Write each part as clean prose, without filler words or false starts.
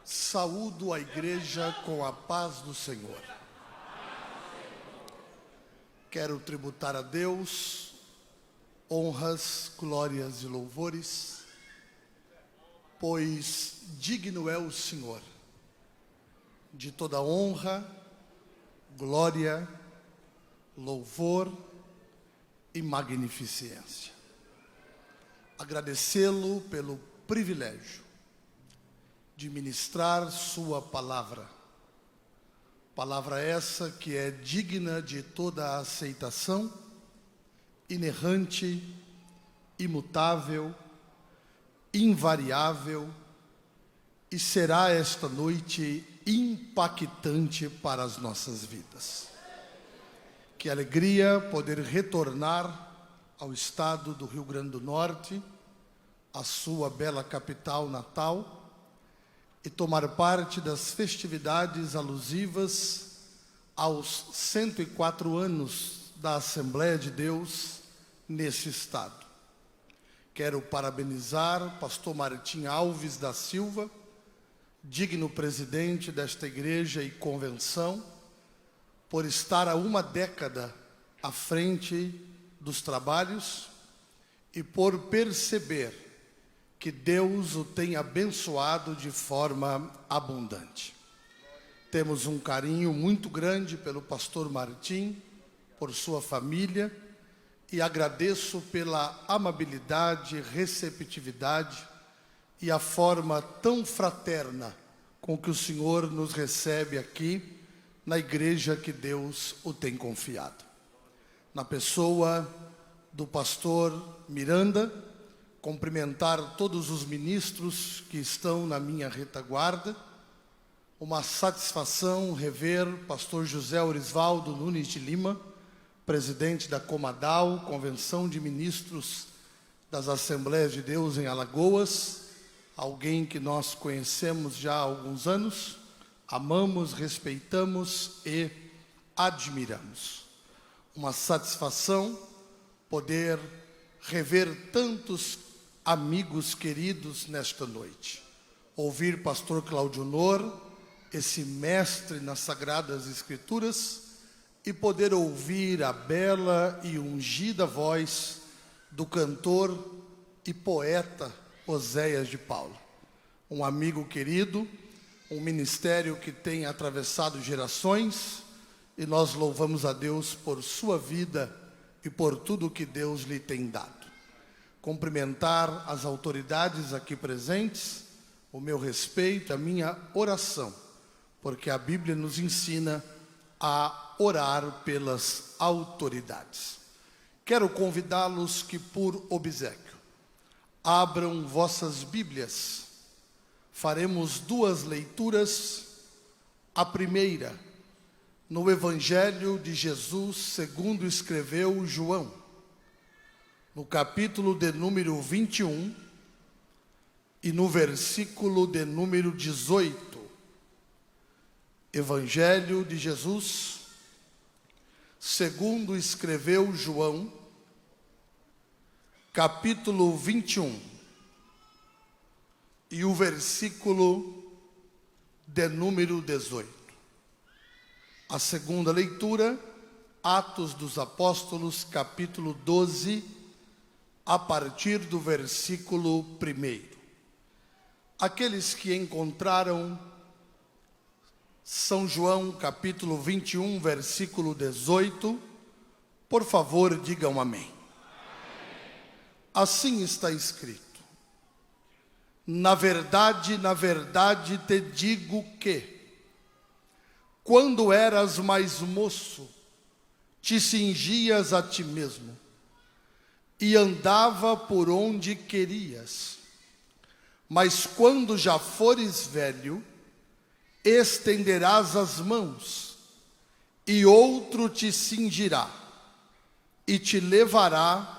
Saúdo a igreja com a paz do Senhor. Quero tributar a Deus honras, glórias e louvores, pois digno é o Senhor de toda honra, glória, louvor e magnificência. Agradecê-lo pelo privilégio de ministrar sua palavra. Palavra essa que é digna de toda a aceitação, inerrante, imutável, invariável, e será esta noite impactante para as nossas vidas. Que alegria poder retornar ao estado do Rio Grande do Norte, a sua bela capital natal, e tomar parte das festividades alusivas aos 104 anos da Assembleia de Deus nesse estado. Quero parabenizar pastor Martim Alves da Silva, digno presidente desta igreja e convenção, por estar há uma década à frente dos trabalhos e por perceber que Deus o tem abençoado de forma abundante. Temos um carinho muito grande pelo pastor Martim, por sua família, e agradeço pela amabilidade, receptividade e a forma tão fraterna com que o Senhor nos recebe aqui na igreja que Deus o tem confiado. Na pessoa do pastor Miranda, cumprimentar todos os ministros que estão na minha retaguarda. Uma satisfação rever pastor José Orisvaldo Nunes de Lima, presidente da Comadal, Convenção de Ministros das Assembleias de Deus em Alagoas, alguém que nós conhecemos já há alguns anos, amamos, respeitamos e admiramos. Uma satisfação poder rever tantos amigos queridos nesta noite. Ouvir pastor Cláudio Nor, esse mestre nas Sagradas Escrituras, e poder ouvir a bela e ungida voz do cantor e poeta Oséias de Paulo. Um amigo querido, um ministério que tem atravessado gerações, e nós louvamos a Deus por sua vida e por tudo que Deus lhe tem dado. Cumprimentar as autoridades aqui presentes, o meu respeito, a minha oração, porque a Bíblia nos ensina a orar pelas autoridades. Quero convidá-los que, por obséquio, abram vossas Bíblias. Faremos duas leituras. A primeira, no Evangelho de Jesus, segundo escreveu João, no capítulo de número 21 e no versículo de número 18. Evangelho de Jesus, segundo escreveu João, capítulo 21 e o versículo de número 18. A segunda leitura, Atos dos Apóstolos, capítulo 12, a partir do versículo 1. Aqueles que encontraram São João, capítulo 21, versículo 18, por favor, digam amém. Assim está escrito: na verdade te digo que, quando eras mais moço, te cingias a ti mesmo e andava por onde querias. Mas quando já fores velho, estenderás as mãos, e outro te cingirá, e te levará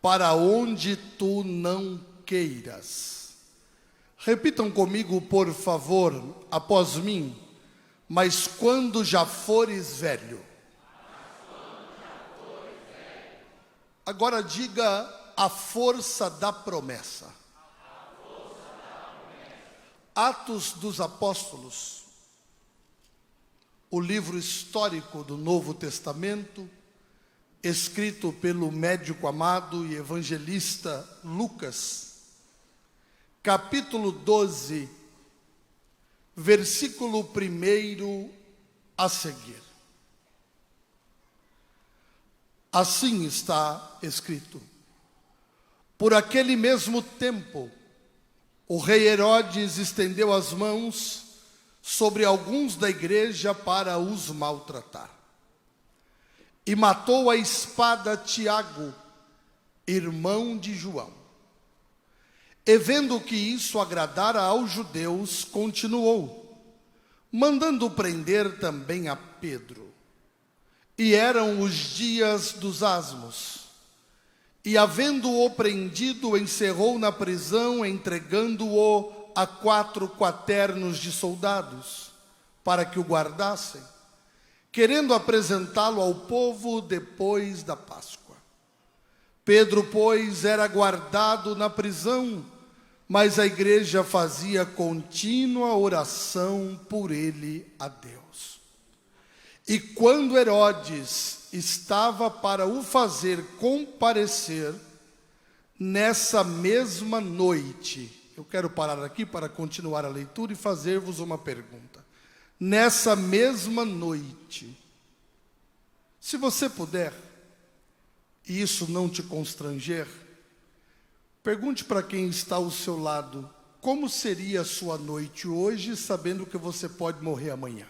para onde tu não queiras. Repitam comigo, por favor, após mim. Mas quando já fores velho. Agora diga: a força da promessa. Atos dos Apóstolos, o livro histórico do Novo Testamento, escrito pelo médico amado e evangelista Lucas, capítulo 12, versículo 1 a seguir. Assim está escrito: por aquele mesmo tempo, o rei Herodes estendeu as mãos sobre alguns da igreja para os maltratar. E matou à espada Tiago, irmão de João. E vendo que isso agradara aos judeus, continuou, mandando prender também a Pedro. E eram os dias dos asmos. E havendo-o prendido, encerrou na prisão, entregando-o a 4 quaternos de soldados, para que o guardassem, querendo apresentá-lo ao povo depois da Páscoa. Pedro, pois, era guardado na prisão, mas a igreja fazia contínua oração por ele a Deus. E quando Herodes estava para o fazer comparecer, nessa mesma noite, eu quero parar aqui para continuar a leitura e fazer-vos uma pergunta. Nessa mesma noite, se você puder, e isso não te constranger, pergunte para quem está ao seu lado, como seria a sua noite hoje, sabendo que você pode morrer amanhã?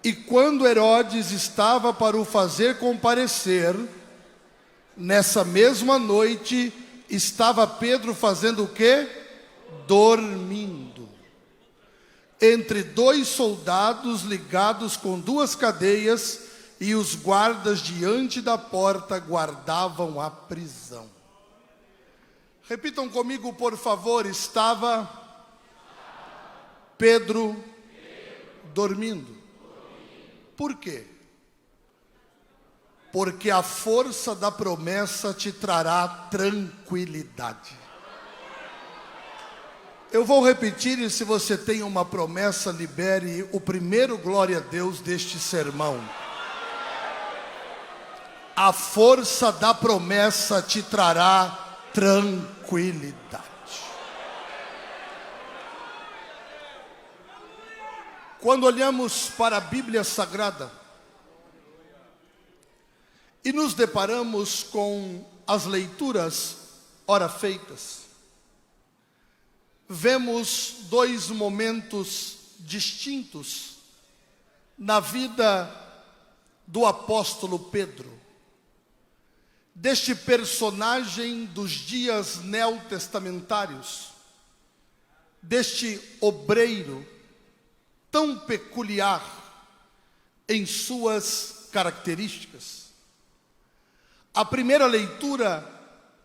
E quando Herodes estava para o fazer comparecer, nessa mesma noite, estava Pedro fazendo o quê? Dormindo. Entre 2 soldados ligados com 2 cadeias, e os guardas diante da porta guardavam a prisão. Repitam comigo, por favor. Estava Pedro dormindo. Por quê? Porque a força da promessa te trará tranquilidade. Eu vou repetir, e se você tem uma promessa, libere o primeiro glória a Deus deste sermão. A força da promessa te trará tranquilidade. Quando olhamos para a Bíblia Sagrada e nos deparamos com as leituras ora feitas, vemos 2 momentos distintos na vida do apóstolo Pedro, deste personagem dos dias neotestamentários, deste obreiro tão peculiar em suas características. A primeira leitura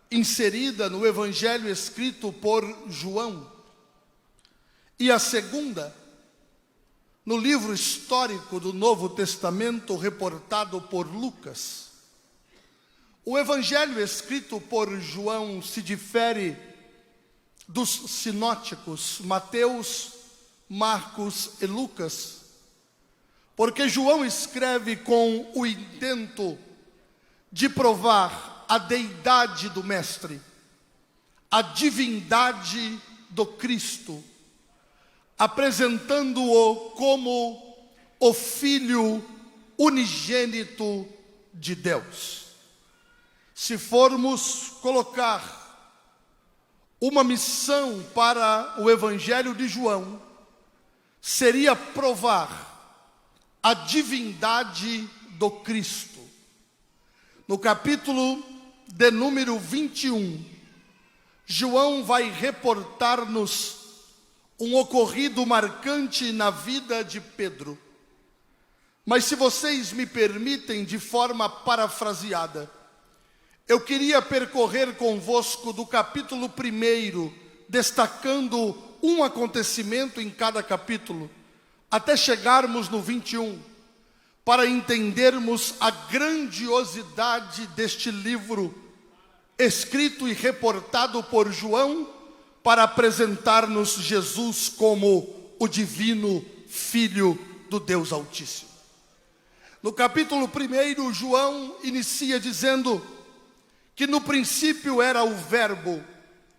inserida no Evangelho escrito por João, e a segunda no livro histórico do Novo Testamento reportado por Lucas. O Evangelho escrito por João se difere dos sinóticos Mateus, Marcos e Lucas, porque João escreve com o intento de provar a deidade do Mestre, a divindade do Cristo, apresentando-o como o Filho unigênito de Deus. Se formos colocar uma missão para o Evangelho de João, seria provar a divindade do Cristo. No capítulo de número 21, João vai reportar-nos um ocorrido marcante na vida de Pedro. Mas se vocês me permitem, de forma parafraseada, eu queria percorrer convosco do capítulo 1, destacando um acontecimento em cada capítulo, até chegarmos no 21, para entendermos a grandiosidade deste livro, escrito e reportado por João, para apresentar-nos Jesus como o divino Filho do Deus Altíssimo. No capítulo 1, João inicia dizendo que no princípio era o Verbo,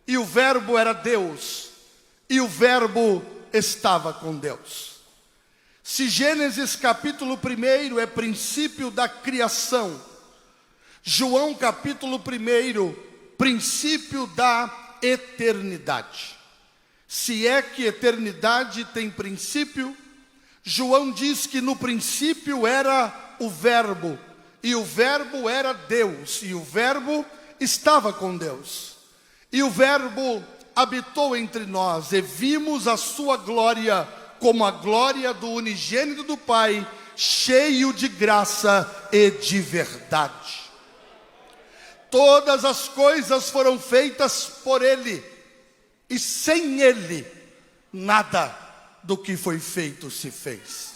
e o Verbo era Deus, e o Verbo estava com Deus. Se Gênesis capítulo 1 é princípio da criação, João capítulo 1, princípio da eternidade. Se é que eternidade tem princípio, João diz que no princípio era o Verbo, e o Verbo era Deus, e o Verbo estava com Deus. E o Verbo habitou entre nós, e vimos a sua glória, como a glória do unigênito do Pai, cheio de graça e de verdade. Todas as coisas foram feitas por Ele, e sem Ele, nada do que foi feito se fez.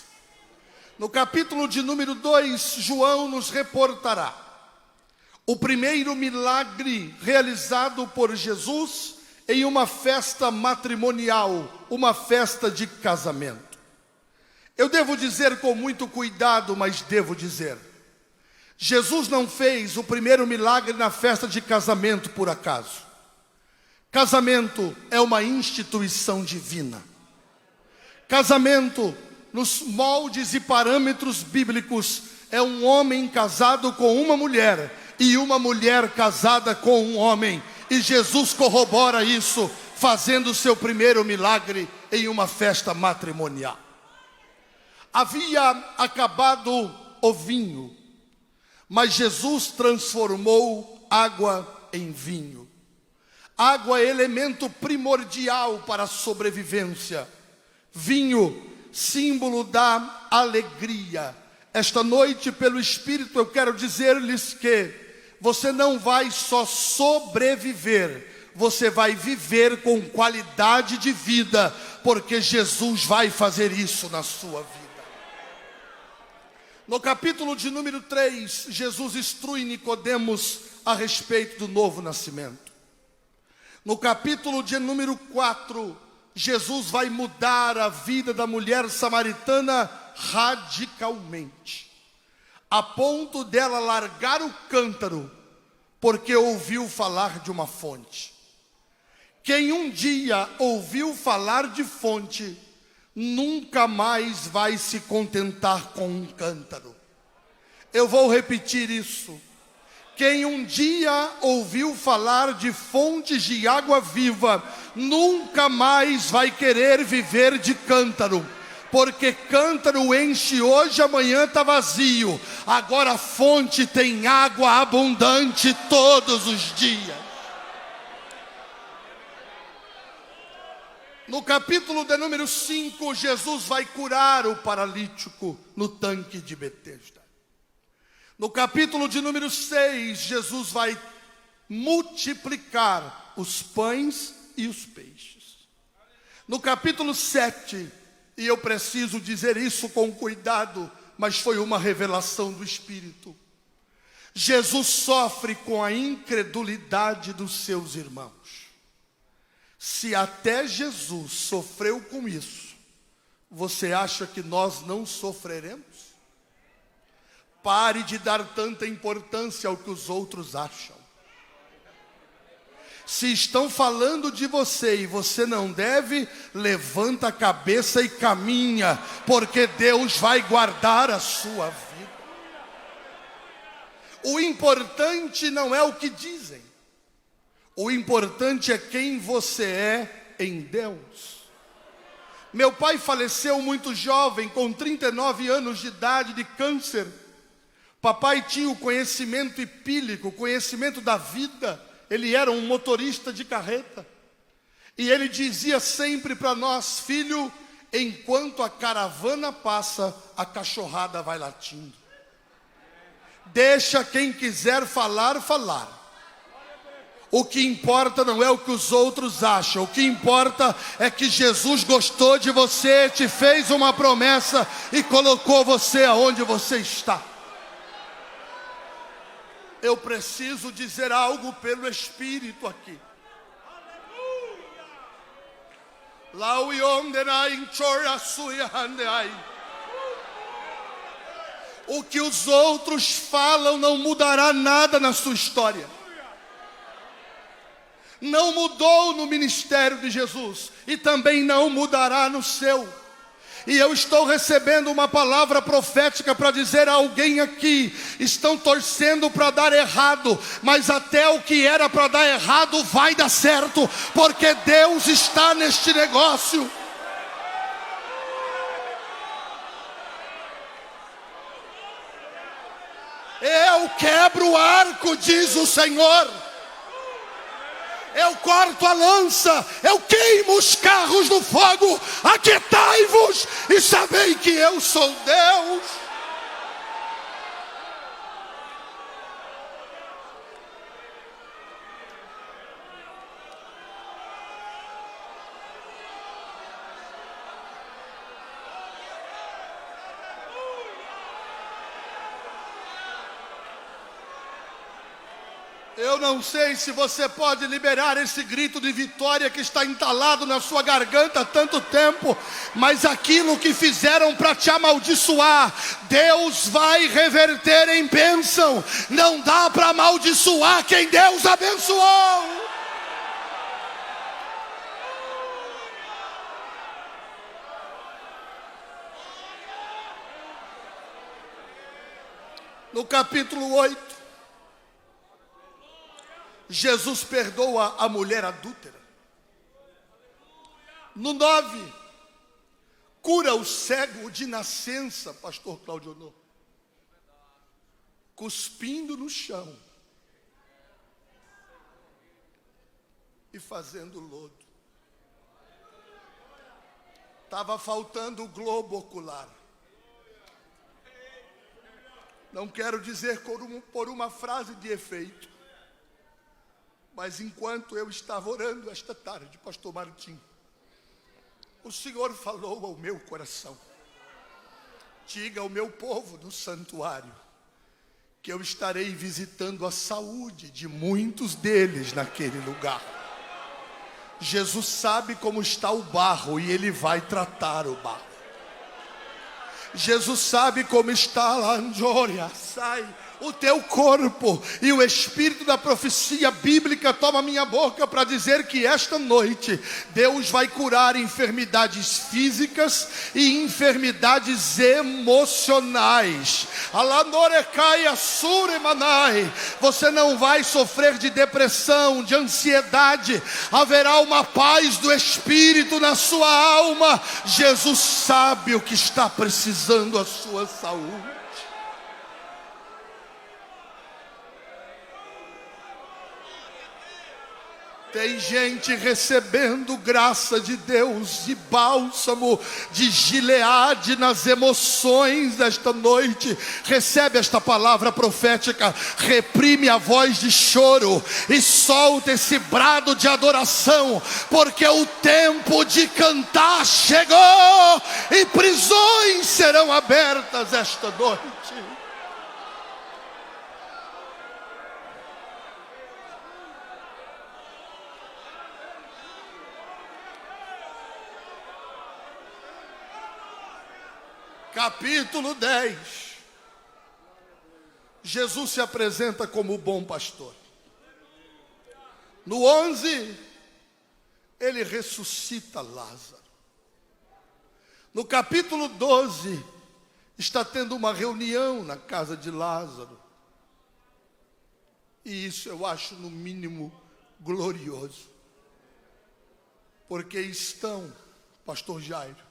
No capítulo de número 2, João nos reportará o primeiro milagre realizado por Jesus em uma festa matrimonial, uma festa de casamento. Eu devo dizer com muito cuidado, mas devo dizer, Jesus não fez o primeiro milagre na festa de casamento por acaso. Casamento é uma instituição divina. Casamento, nos moldes e parâmetros bíblicos, é um homem casado com uma mulher e uma mulher casada com um homem. E Jesus corrobora isso, fazendo o seu primeiro milagre em uma festa matrimonial. Havia acabado o vinho, mas Jesus transformou água em vinho. Água é elemento primordial para a sobrevivência. Vinho, símbolo da alegria. Esta noite, pelo Espírito, eu quero dizer-lhes que você não vai só sobreviver, você vai viver com qualidade de vida, porque Jesus vai fazer isso na sua vida. No capítulo de número 3, Jesus instrui Nicodemos a respeito do novo nascimento. No capítulo de número 4, Jesus vai mudar a vida da mulher samaritana radicalmente, a ponto dela largar o cântaro, porque ouviu falar de uma fonte. Quem um dia ouviu falar de fonte, nunca mais vai se contentar com um cântaro. Eu vou repetir isso. Quem um dia ouviu falar de fontes de água viva, nunca mais vai querer viver de cântaro. Porque cântaro enche hoje, amanhã está vazio. Agora a fonte tem água abundante todos os dias. No capítulo de número 5, Jesus vai curar o paralítico no tanque de Betesda. No capítulo de número 6, Jesus vai multiplicar os pães e os peixes. No capítulo 7, e eu preciso dizer isso com cuidado, mas foi uma revelação do Espírito, Jesus sofre com a incredulidade dos seus irmãos. Se até Jesus sofreu com isso, você acha que nós não sofreremos? Pare de dar tanta importância ao que os outros acham. Se estão falando de você e você não deve, levanta a cabeça e caminha, porque Deus vai guardar a sua vida. O importante não é o que dizem. O importante é quem você é em Deus. Meu pai faleceu muito jovem, com 39 anos de idade, de câncer. Papai tinha o conhecimento empírico, o conhecimento da vida. Ele era um motorista de carreta. E ele dizia sempre para nós: filho, enquanto a caravana passa, a cachorrada vai latindo. Deixa quem quiser falar, falar. O que importa não é o que os outros acham. O que importa é que Jesus gostou de você, te fez uma promessa e colocou você aonde você está. Eu preciso dizer algo pelo Espírito aqui. O que os outros falam não mudará nada na sua história. Não mudou no ministério de Jesus e também não mudará no seu. E eu estou recebendo uma palavra profética para dizer a alguém aqui: estão torcendo para dar errado, mas até o que era para dar errado vai dar certo, porque Deus está neste negócio. Eu quebro o arco, diz o Senhor. Eu corto a lança, eu queimo os carros no fogo. Aquietai-vos e sabei que eu sou Deus. Eu não sei se você pode liberar esse grito de vitória que está entalado na sua garganta há tanto tempo, mas aquilo que fizeram para te amaldiçoar, Deus vai reverter em bênção. Não dá para amaldiçoar quem Deus abençoou. No capítulo 8, Jesus perdoa a mulher adúltera. No 9, cura o cego de nascença, pastor Cláudio Honor, cuspindo no chão e fazendo lodo. Estava faltando o globo ocular. Não quero dizer por uma frase de efeito, mas enquanto eu estava orando esta tarde, pastor Martim, o Senhor falou ao meu coração: diga ao meu povo no santuário que eu estarei visitando a saúde de muitos deles naquele lugar. Jesus sabe como está o barro e Ele vai tratar o barro. Jesus sabe como está lá, o teu corpo, e o espírito da profecia bíblica toma minha boca para dizer que esta noite Deus vai curar enfermidades físicas e enfermidades emocionais. Você não vai sofrer de depressão, de ansiedade. Haverá uma paz do espírito na sua alma. Jesus sabe o que está precisando a sua saúde. Tem gente recebendo graça de Deus, de bálsamo, de Gileade nas emoções desta noite. Recebe esta palavra profética, reprime a voz de choro e solta esse brado de adoração, porque o tempo de cantar chegou e prisões serão abertas esta noite. Capítulo 10. Jesus se apresenta como o bom pastor. No 11, ele ressuscita Lázaro. No capítulo 12, está tendo uma reunião na casa de Lázaro. E isso eu acho no mínimo glorioso. Porque estão, pastor Jairo,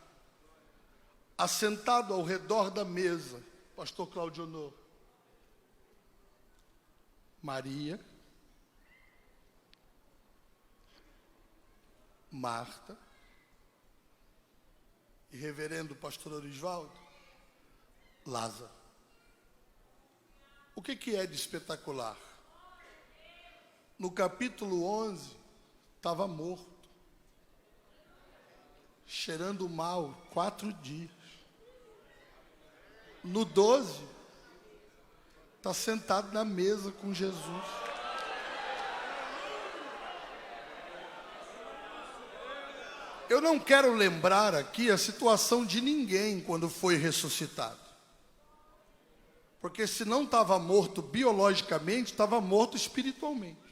assentado ao redor da mesa, pastor Cláudio Honor, Maria, Marta e reverendo pastor Orisvaldo, Lázaro. O que é de espetacular? No capítulo 11, estava morto, cheirando mal, 4 dias. No 12, está sentado na mesa com Jesus. Eu não quero lembrar aqui a situação de ninguém quando foi ressuscitado. Porque se não estava morto biologicamente, estava morto espiritualmente.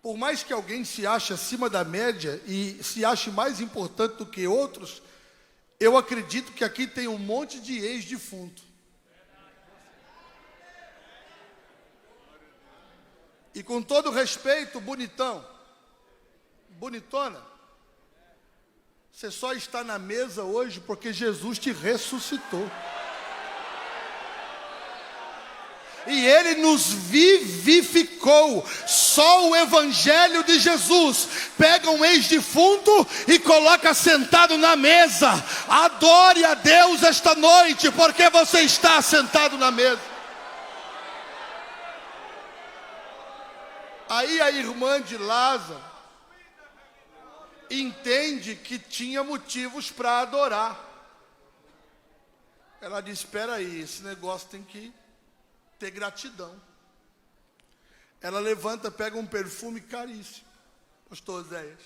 Por mais que alguém se ache acima da média e se ache mais importante do que outros, eu acredito que aqui tem um monte de ex-defunto. E com todo respeito, bonitão, bonitona, você só está na mesa hoje porque Jesus te ressuscitou. E Ele nos vivificou. Só o Evangelho de Jesus pega um ex-defunto e coloca sentado na mesa. Adore a Deus esta noite, porque você está sentado na mesa. Aí a irmã de Lázaro entende que tinha motivos para adorar. Ela diz, espera aí, esse negócio tem que ter gratidão. Ela levanta, pega um perfume caríssimo, pastor Oséias,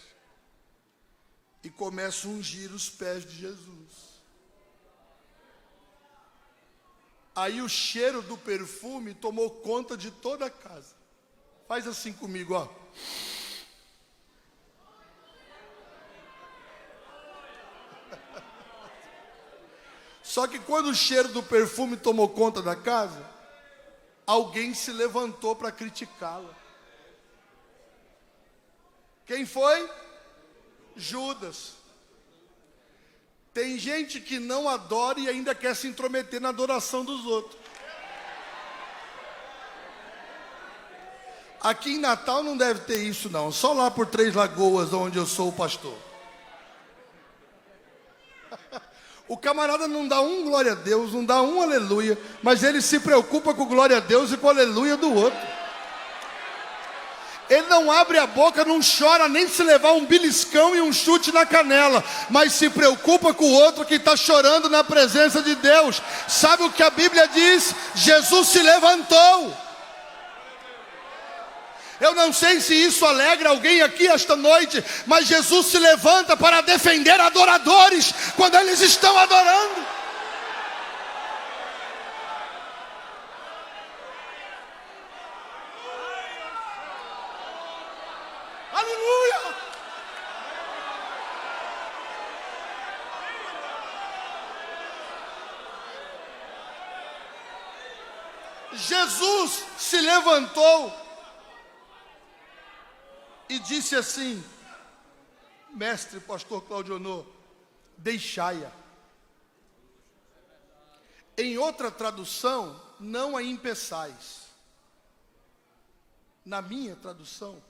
e começa a ungir os pés de Jesus. Aí o cheiro do perfume tomou conta de toda a casa. Faz assim comigo, ó. Só que quando o cheiro do perfume tomou conta da casa, alguém se levantou para criticá-la. Quem foi? Judas. Tem gente que não adora e ainda quer se intrometer na adoração dos outros. Aqui em Natal não deve ter isso não, só lá por Três Lagoas, onde eu sou o pastor. O camarada não dá um glória a Deus, não dá um aleluia, mas ele se preocupa com glória a Deus e com aleluia do outro. Ele não abre a boca, não chora nem se levar um beliscão e um chute na canela, mas se preocupa com o outro que está chorando na presença de Deus. Sabe o que a Bíblia diz? Jesus se levantou. Eu não sei se isso alegra alguém aqui esta noite, mas Jesus se levanta para defender adoradores quando eles estão adorando. Aleluia! Jesus se levantou e disse assim, mestre, pastor Claudionor, deixai-a. Em outra tradução, não a impeçais. Na minha tradução,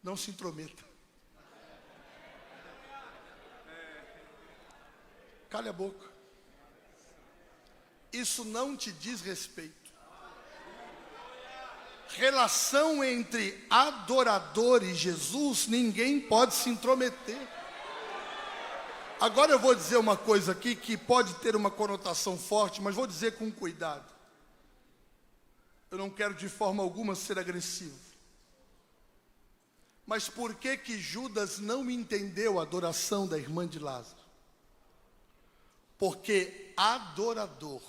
não se intrometa. Cale a boca. Isso não te diz respeito. Relação entre adorador e Jesus, ninguém pode se intrometer. Agora eu vou dizer uma coisa aqui que pode ter uma conotação forte, mas vou dizer com cuidado. Eu não quero de forma alguma ser agressivo. Mas por que que Judas não entendeu a adoração da irmã de Lázaro? Porque adorador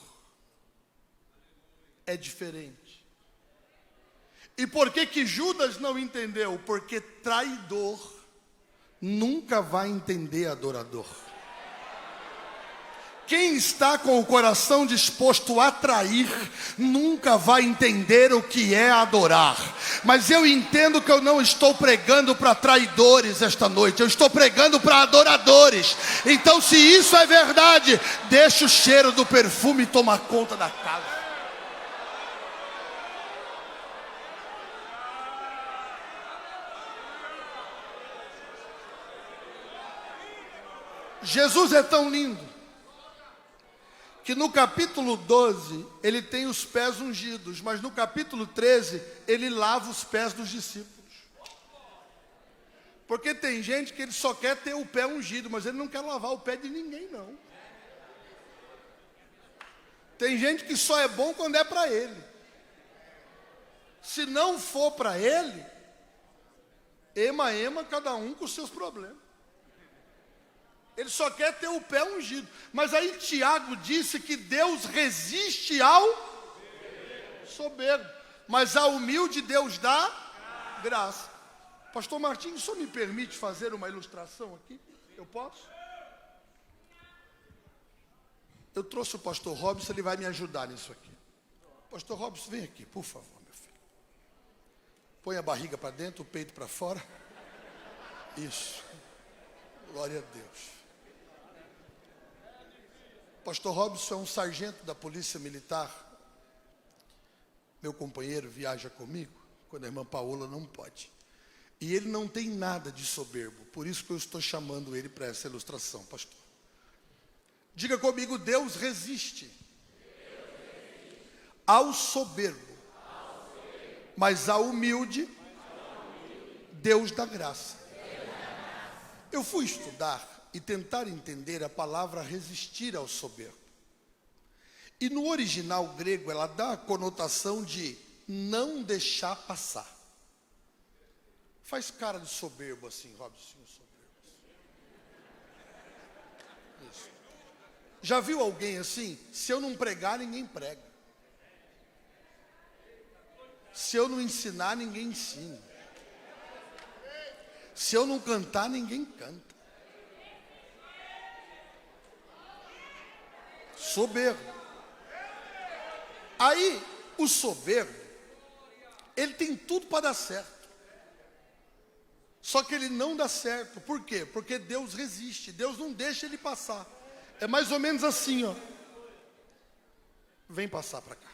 é diferente. E por que que Judas não entendeu? Porque traidor nunca vai entender adorador. Quem está com o coração disposto a trair, nunca vai entender o que é adorar. Mas eu entendo que eu não estou pregando para traidores esta noite, eu estou pregando para adoradores. Então, se isso é verdade, deixa o cheiro do perfume tomar conta da casa. Jesus é tão lindo que no capítulo 12 ele tem os pés ungidos, mas no capítulo 13 ele lava os pés dos discípulos. Porque tem gente que ele só quer ter o pé ungido, mas ele não quer lavar o pé de ninguém, não. Tem gente que só é bom quando é para ele. Se não for para ele, ema, cada um com os seus problemas. Ele só quer ter o pé ungido. Mas aí Tiago disse que Deus resiste ao soberbo, mas ao humilde Deus dá graça. Pastor Martim, o senhor me permite fazer uma ilustração aqui? Eu posso? Eu trouxe o pastor Robson, ele vai me ajudar nisso aqui. Pastor Robson, vem aqui, por favor, meu filho. Põe a barriga para dentro, o peito para fora. Isso. Glória a Deus. Pastor Robson é um sargento da Polícia Militar. Meu companheiro viaja comigo, quando a irmã Paola não pode. E ele não tem nada de soberbo, por isso que eu estou chamando ele para essa ilustração, pastor. Diga comigo, Deus resiste ao soberbo, mas ao humilde, Deus dá graça. Eu fui estudar e tentar entender a palavra resistir ao soberbo. E no original grego ela dá a conotação de não deixar passar. Faz cara de soberbo assim, Robson, soberbo. Isso. Já viu alguém assim? Se eu não pregar, ninguém prega. Se eu não ensinar, ninguém ensina. Se eu não cantar, ninguém canta. Soberbo. Aí, o soberbo, ele tem tudo para dar certo. Só que ele não dá certo. Por quê? Porque Deus resiste. Deus não deixa ele passar. É mais ou menos assim, ó. Vem passar para cá.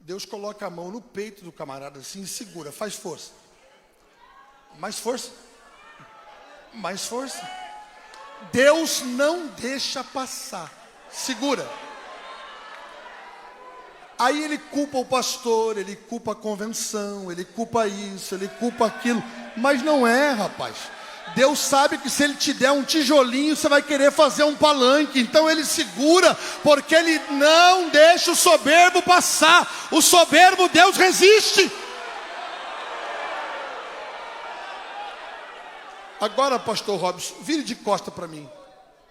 Deus coloca a mão no peito do camarada assim e segura. Faz força. Mais força. Mais força. Deus não deixa passar. Segura. Aí ele culpa o pastor, ele culpa a convenção, ele culpa isso, ele culpa aquilo. Mas não é, rapaz. Deus sabe que se ele te der um tijolinho, você vai querer fazer um palanque. Então ele segura, porque ele não deixa o soberbo passar. O soberbo, Deus resiste. Agora, pastor Robson, vire de costa para mim.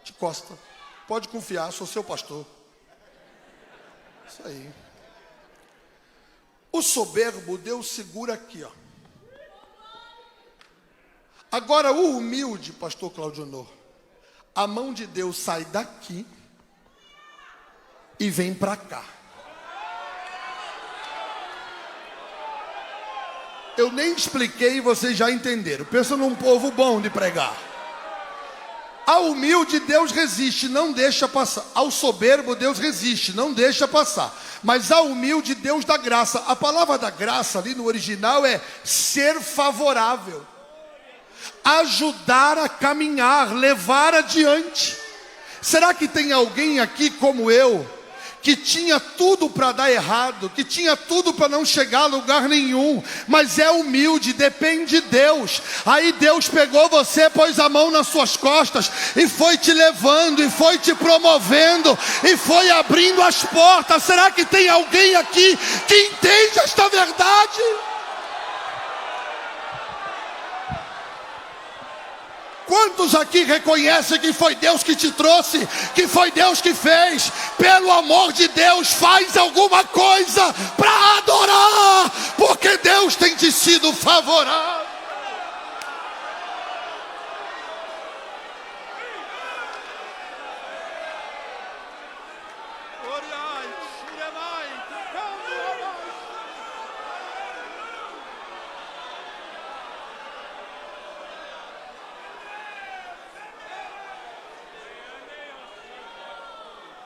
De costa. Pode confiar, sou seu pastor. Isso aí. O soberbo, Deus segura aqui, ó. Agora o humilde, pastor Claudio Honor, a mão de Deus sai daqui e vem para cá. Eu nem expliquei e vocês já entenderam. Pensa num povo bom de pregar. Ao humilde Deus resiste, não deixa passar. Ao soberbo Deus resiste, não deixa passar. Mas ao humilde Deus dá graça. A palavra da graça ali no original é ser favorável. Ajudar a caminhar, levar adiante. Será que tem alguém aqui como eu, que tinha tudo para dar errado, que tinha tudo para não chegar a lugar nenhum, mas é humilde, depende de Deus. Aí Deus pegou você, pôs a mão nas suas costas e foi te levando, e foi te promovendo, e foi abrindo as portas. Será que tem alguém aqui que entende esta verdade? Quantos aqui reconhecem que foi Deus que te trouxe, que foi Deus que fez? Pelo amor de Deus, faz alguma coisa para adorar, porque Deus tem te sido favorável.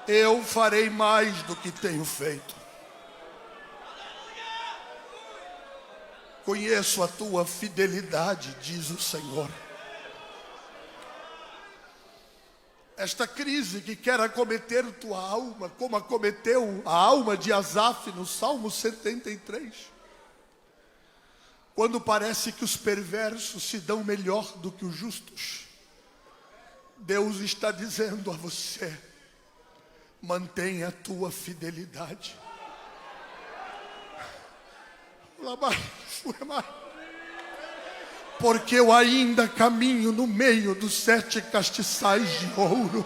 Eu farei mais do que tenho feito. Conheço a tua fidelidade, diz o Senhor. Esta crise que quer acometer tua alma, como acometeu a alma de Asaf no Salmo 73. Quando parece que os perversos se dão melhor do que os justos, Deus está dizendo a você: mantenha a tua fidelidade. Porque eu ainda caminho no meio dos 7 castiçais de ouro.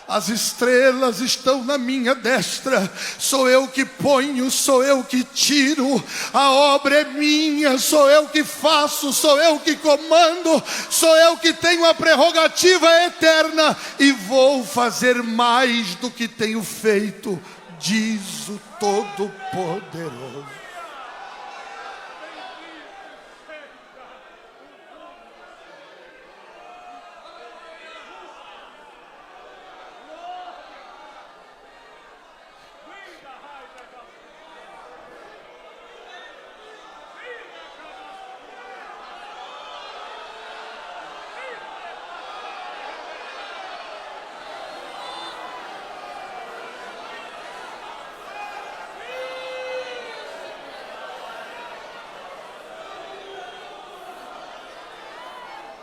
As estrelas estão na minha destra. Sou eu que ponho, sou eu que tiro. A obra é minha, sou eu que faço, sou eu que comando. Sou eu que tenho a prerrogativa eterna. E vou fazer mais do que tenho feito, diz o Todo-Poderoso.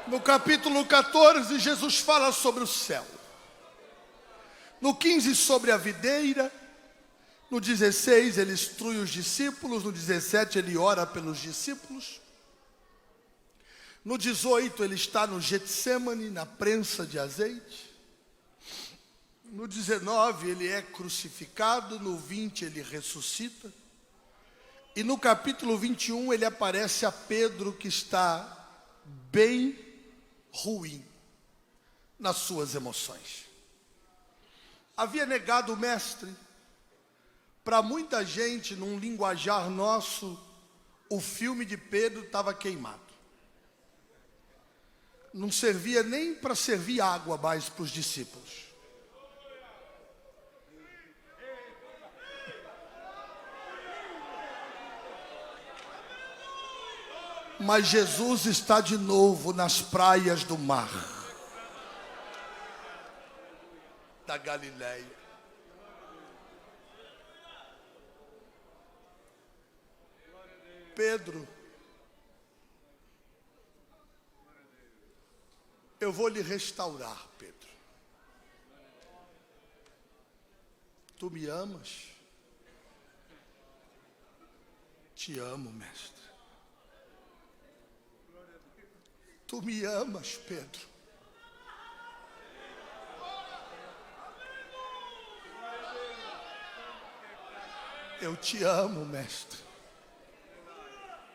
No capítulo 14, Jesus fala sobre o céu. No 15, sobre a videira. No 16, ele instrui os discípulos. No 17, ele ora pelos discípulos. No 18, ele está no Getsêmani, na prensa de azeite. No 19, ele é crucificado. No 20, ele ressuscita. E no capítulo 21, ele aparece a Pedro, que está bem ruim nas suas emoções. Havia negado o mestre. Para muita gente, num linguajar nosso, o filme de Pedro estava queimado. Não servia nem para servir água mais para os discípulos. Mas Jesus está de novo nas praias do mar da Galileia. Pedro, eu vou lhe restaurar, Pedro. Tu me amas? Te amo, mestre. Tu me amas, Pedro. Eu te amo, mestre.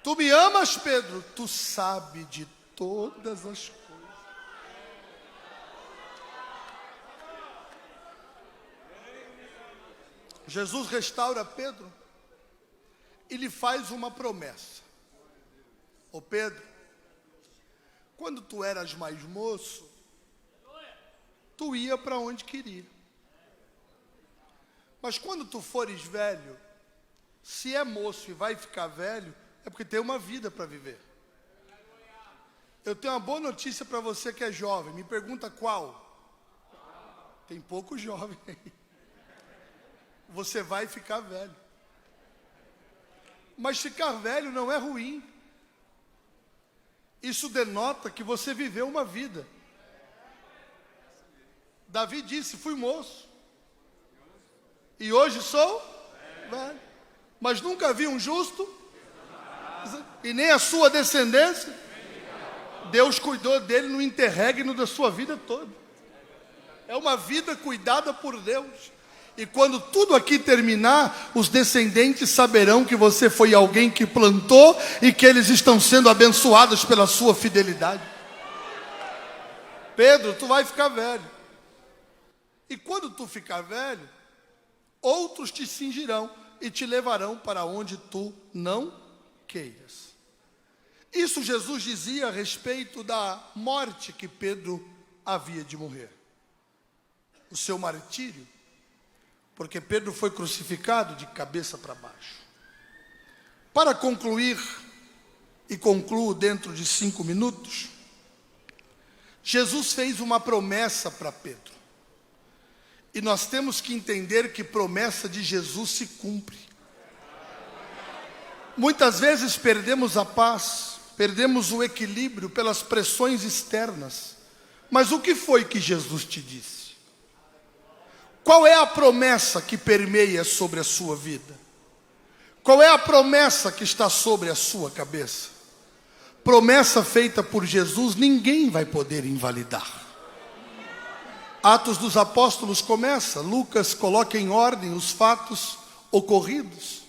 Tu me amas, Pedro. Tu sabe de todas as coisas. Jesus restaura Pedro e lhe faz uma promessa. Ô Pedro, quando tu eras mais moço, tu ia para onde queria. Mas quando tu fores velho, se é moço e vai ficar velho, é porque tem uma vida para viver. Eu tenho uma boa notícia para você que é jovem. Me pergunta qual? Tem pouco jovem aí. Você vai ficar velho. Mas ficar velho não é ruim. Isso denota que você viveu uma vida. Davi disse: fui moço e hoje sou velho. Mas nunca vi um justo e nem a sua descendência. Deus cuidou dele no interregno da sua vida toda. É uma vida cuidada por Deus. E quando tudo aqui terminar, os descendentes saberão que você foi alguém que plantou e que eles estão sendo abençoados pela sua fidelidade. Pedro, tu vai ficar velho. E quando tu ficar velho, outros te cingirão e te levarão para onde tu não queiras. Isso Jesus dizia a respeito da morte que Pedro havia de morrer. O seu martírio. Porque Pedro foi crucificado de cabeça para baixo. Para concluir, e concluo dentro de 5 minutos, Jesus fez uma promessa para Pedro. E nós temos que entender que promessa de Jesus se cumpre. Muitas vezes perdemos a paz, perdemos o equilíbrio pelas pressões externas. Mas o que foi que Jesus te disse? Qual é a promessa que permeia sobre a sua vida? Qual é a promessa que está sobre a sua cabeça? Promessa feita por Jesus, ninguém vai poder invalidar. Atos dos Apóstolos começa, Lucas coloca em ordem os fatos ocorridos,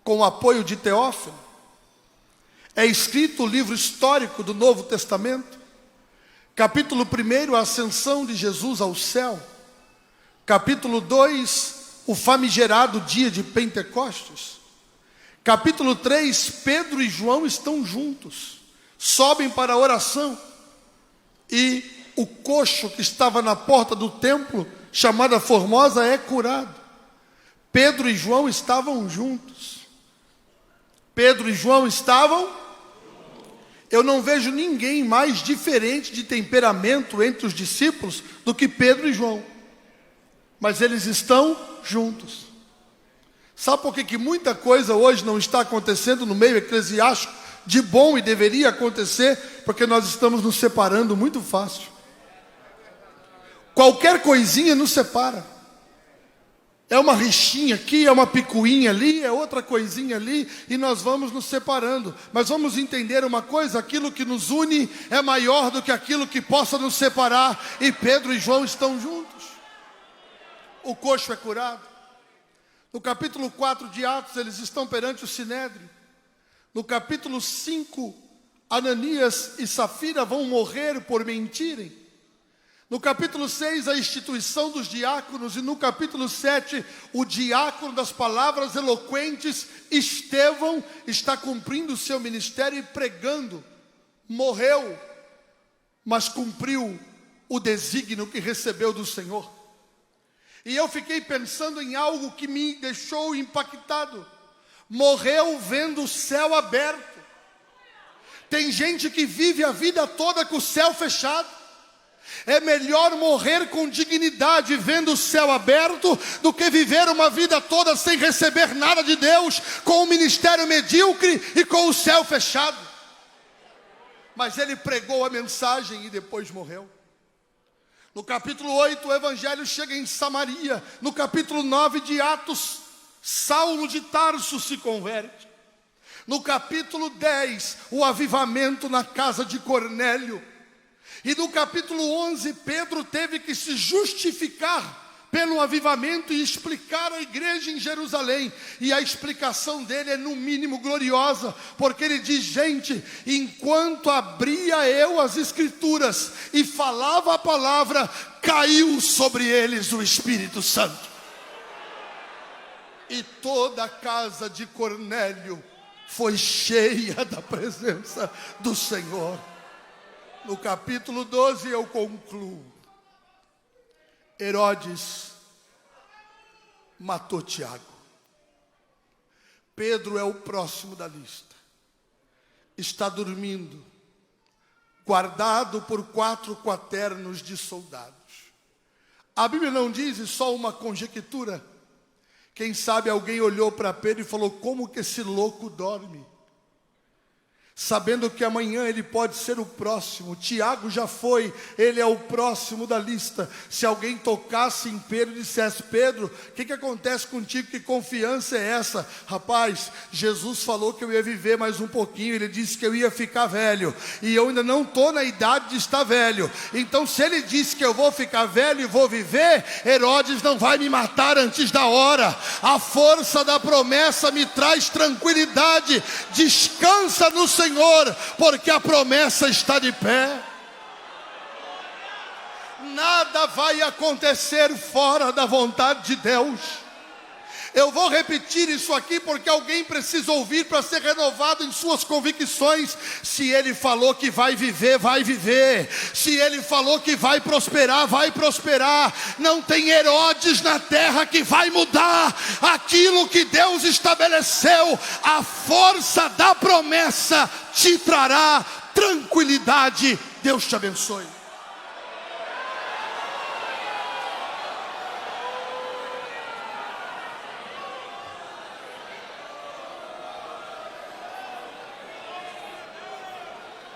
com o apoio de Teófilo. É escrito o livro histórico do Novo Testamento. Capítulo 1, a ascensão de Jesus ao céu. Capítulo 2, o famigerado dia de Pentecostes. Capítulo 3, Pedro e João estão juntos, sobem para a oração, e o coxo que estava na porta do templo, chamada Formosa, é curado. Pedro e João estavam juntos. Pedro e João estavam. Eu não vejo ninguém mais diferente de temperamento entre os discípulos do que Pedro e João. Mas eles estão juntos. Sabe por que muita coisa hoje não está acontecendo no meio eclesiástico de bom e deveria acontecer? Porque nós estamos nos separando muito fácil. Qualquer coisinha nos separa. É uma rixinha aqui, é uma picuinha ali, é outra coisinha ali, e nós vamos nos separando. Mas vamos entender uma coisa: aquilo que nos une é maior do que aquilo que possa nos separar. E Pedro e João estão juntos. O coxo é curado. No capítulo 4 de Atos, eles estão perante o Sinédrio. No capítulo 5, Ananias e Safira vão morrer por mentirem. No capítulo 6, a instituição dos diáconos. E no capítulo 7, o diácono das palavras eloquentes, Estevão, está cumprindo o seu ministério e pregando. Morreu, mas cumpriu o desígnio que recebeu do Senhor. E eu fiquei pensando em algo que me deixou impactado. Morreu vendo o céu aberto. Tem gente que vive a vida toda com o céu fechado. É melhor morrer com dignidade vendo o céu aberto do que viver uma vida toda sem receber nada de Deus, com um ministério medíocre e com o céu fechado. Mas ele pregou a mensagem e depois morreu. No capítulo 8, o evangelho chega em Samaria. No capítulo 9 de Atos, Saulo de Tarso se converte. No capítulo 10, o avivamento na casa de Cornélio. E no capítulo 11, Pedro teve que se justificar pelo avivamento e explicar à igreja em Jerusalém. E a explicação dele é no mínimo gloriosa, porque ele diz: gente, enquanto abria eu as escrituras e falava a palavra, caiu sobre eles o Espírito Santo. E toda a casa de Cornélio foi cheia da presença do Senhor. No capítulo 12 eu concluo. Herodes matou Tiago. Pedro é o próximo da lista. Está dormindo, guardado por 4 quaternos de soldados. A Bíblia não diz, é só uma conjectura. Quem sabe alguém olhou para Pedro e falou: como que esse louco dorme? Sabendo que amanhã ele pode ser o próximo. Tiago já foi, ele é o próximo da lista. Se alguém tocasse em Pedro e dissesse: Pedro, o que acontece contigo? Que confiança é essa? Rapaz, Jesus falou que eu ia viver mais um pouquinho. Ele disse que eu ia ficar velho. E eu ainda não estou na idade de estar velho. Então se ele disse que eu vou ficar velho e vou viver, Herodes não vai me matar antes da hora. A força da promessa me traz tranquilidade. Descansa no Senhor, porque a promessa está de pé. Nada vai acontecer fora da vontade de Deus. Eu vou repetir isso aqui porque alguém precisa ouvir para ser renovado em suas convicções. Se ele falou que vai viver, vai viver. Se ele falou que vai prosperar, vai prosperar. Não tem Herodes na terra que vai mudar aquilo que Deus estabeleceu. A força da promessa te trará tranquilidade Deus te abençoe.